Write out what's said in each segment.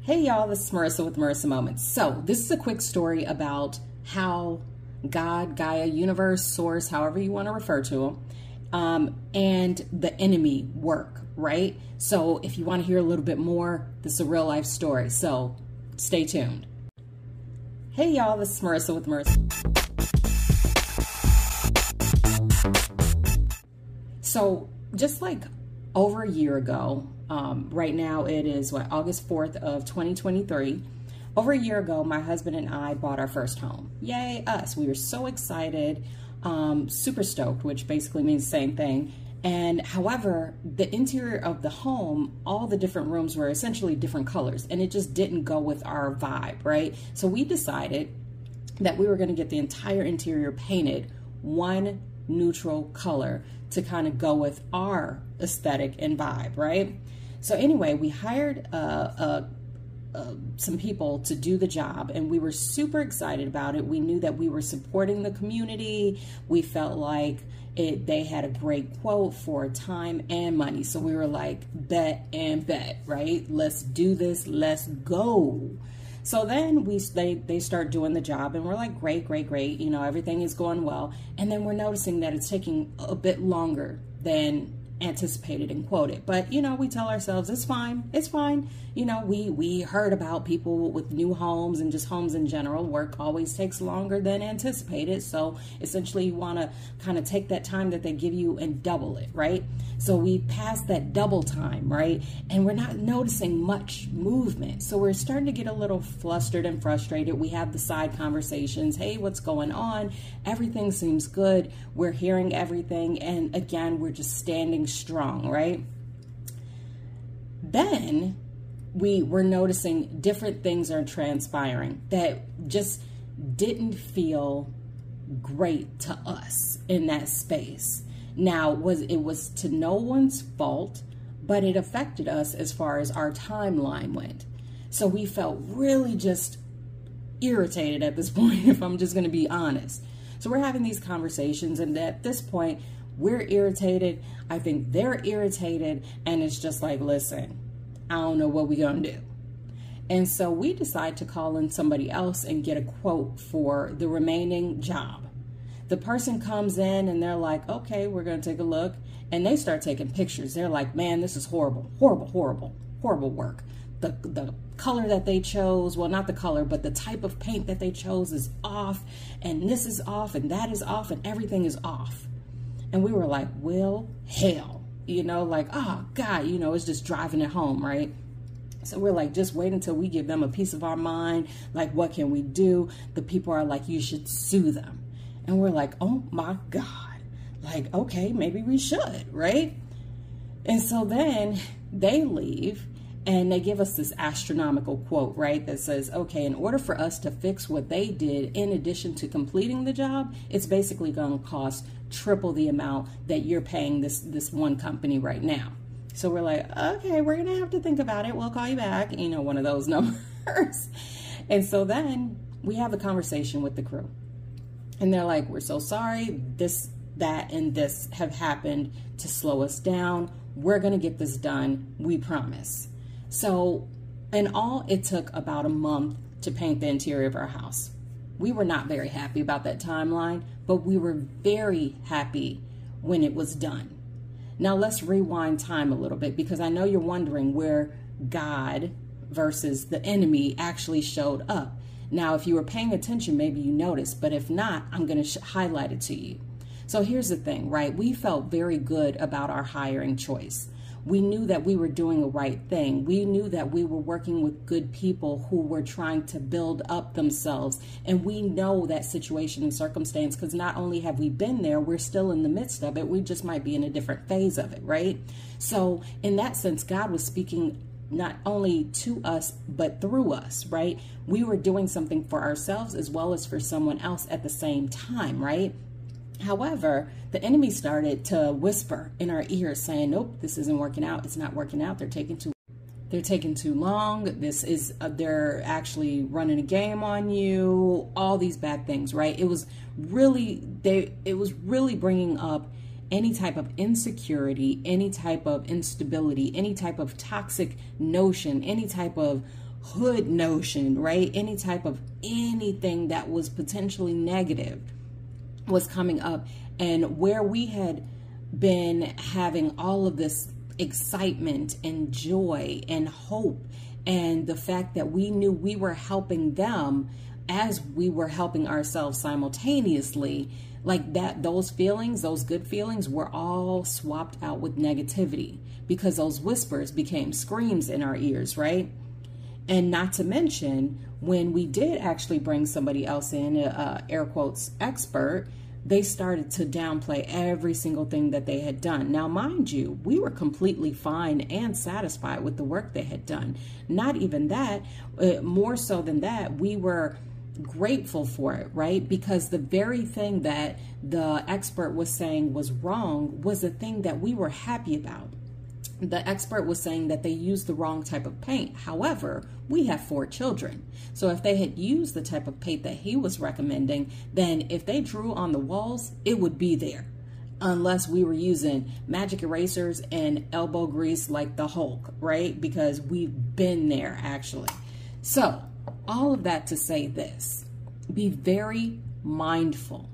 Hey y'all, this is Marisa with Marisa Moments. So this is a quick story about how God, Gaia, universe, source, however you want to refer to them, and the enemy work, right? So if you want to hear a little bit more, this is a real life story. So stay tuned. Hey y'all, this is Marisa with Marisa. So just like over a year ago, right now it is August 4th of 2023. Over a year ago, my husband and I bought our first home. Yay, us. We were so excited, super stoked, which basically means the same thing. And however, the interior of the home, all the different rooms were essentially different colors, and it just didn't go with our vibe, right? So we decided that we were going to get the entire interior painted one neutral color to kind of go with our aesthetic and vibe, right? So anyway, we hired some people to do the job, and we were super excited about it. We knew that we were supporting the community. We felt like they had a great quote for time and money. So we were like, bet and bet, right? Let's do this. Let's go. So then they start doing the job, and we're like, great. You know, everything is going well. And then we're noticing that it's taking a bit longer than anticipated and quoted. But, you know, we tell ourselves it's fine. You know, we heard about people with new homes and just homes in general. Work always takes longer than anticipated. So essentially you want to kind of take that time that they give you and double it, right? So we passed that double time, right? And we're not noticing much movement. So we're starting to get a little flustered and frustrated. We have the side conversations. Hey, what's going on? Everything seems good. We're hearing everything. And again, we're just standing strong, right? Then we were noticing different things are transpiring that just didn't feel great to us in that space. Now, it was to no one's fault, but it affected us as far as our timeline went. So we felt really just irritated at this point, if I'm just going to be honest. So we're having these conversations, and at this point, we're irritated. I think they're irritated, and it's just like, listen, I don't know what we're going to do. And so we decide to call in somebody else and get a quote for the remaining job. The person comes in and they're like, okay, we're going to take a look. And they start taking pictures. They're like, man, this is horrible work. The color that they chose, well, not the color, but the type of paint that they chose is off. And this is off, and that is off, and everything is off. And we were like, well, hell, you know, like, oh God, you know, it's just driving it home, right? So we're like, just wait until we give them a piece of our mind. Like, what can we do? The people are like, you should sue them. And we're like, oh my God, like, okay, maybe we should, right? And so then they leave and they give us this astronomical quote, right? That says, okay, in order for us to fix what they did, in addition to completing the job, it's basically going to cost triple the amount that you're paying this one company right now. So we're like, okay, we're going to have to think about it. We'll call you back, you know, one of those numbers. And so then we have a conversation with the crew. And they're like, we're so sorry. This, that, and this have happened to slow us down. We're going to get this done. We promise. So in all, it took about a month to paint the interior of our house. We were not very happy about that timeline, but we were very happy when it was done. Now let's rewind time a little bit, because I know you're wondering where God versus the enemy actually showed up. Now, if you were paying attention, maybe you noticed, but if not, I'm going to highlight it to you. So here's the thing, right? We felt very good about our hiring choice. We knew that we were doing the right thing. We knew that we were working with good people who were trying to build up themselves. And we know that situation and circumstance, because not only have we been there, we're still in the midst of it. We just might be in a different phase of it, right? So in that sense, God was speaking not only to us, but through us, right? We were doing something for ourselves as well as for someone else at the same time, right? However, the enemy started to whisper in our ears saying, nope, this isn't working out. It's not working out. They're taking too long. They're actually running a game on you, all these bad things, right? It was really bringing up any type of insecurity, any type of instability, any type of toxic notion, any type of hood notion, right? Any type of anything that was potentially negative was coming up. And where we had been having all of this excitement and joy and hope, and the fact that we knew we were helping them as we were helping ourselves simultaneously, like that, those feelings, those good feelings were all swapped out with negativity, because those whispers became screams in our ears, right? And not to mention, when we did actually bring somebody else in, air quotes, expert, they started to downplay every single thing that they had done. Now, mind you, we were completely fine and satisfied with the work they had done. Not even that, more so than that, we were grateful for it, right? Because the very thing that the expert was saying was wrong was a thing that we were happy about. The expert was saying that they used the wrong type of paint. However, we have 4 children. So if they had used the type of paint that he was recommending, then if they drew on the walls, it would be there. Unless we were using magic erasers and elbow grease like the Hulk, right? Because we've been there actually. So all of that to say this, be very mindful,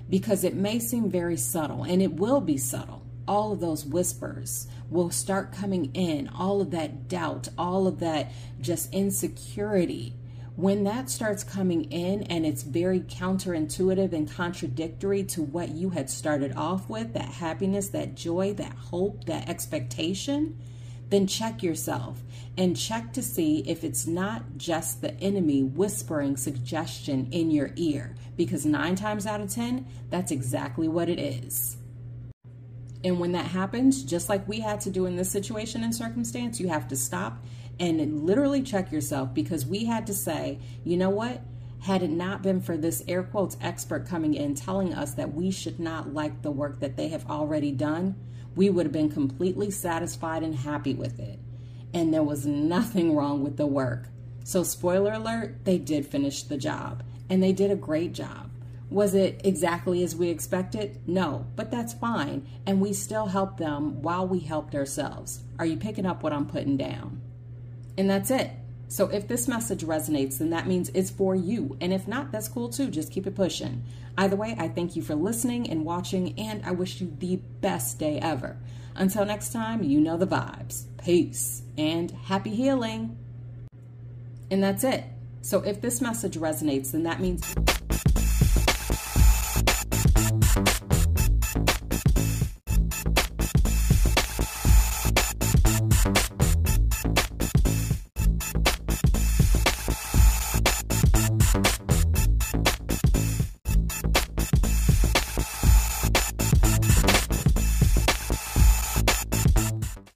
because it may seem very subtle, and it will be subtle. All of those whispers will start coming in, all of that doubt, all of that just insecurity. When that starts coming in and it's very counterintuitive and contradictory to what you had started off with, that happiness, that joy, that hope, that expectation, then check yourself and check to see if it's not just the enemy whispering suggestion in your ear, because 9 times out of 10, that's exactly what it is. And when that happens, just like we had to do in this situation and circumstance, you have to stop and literally check yourself, because we had to say, you know what? Had it not been for this air quotes expert coming in telling us that we should not like the work that they have already done, we would have been completely satisfied and happy with it. And there was nothing wrong with the work. So spoiler alert, they did finish the job, and they did a great job. Was it exactly as we expected? No, but that's fine. And we still helped them while we helped ourselves. Are you picking up what I'm putting down? And that's it. So if this message resonates, then that means it's for you. And if not, that's cool too. Just keep it pushing. Either way, I thank you for listening and watching, and I wish you the best day ever. Until next time, you know the vibes. Peace and happy healing. And that's it. So if this message resonates, then that means...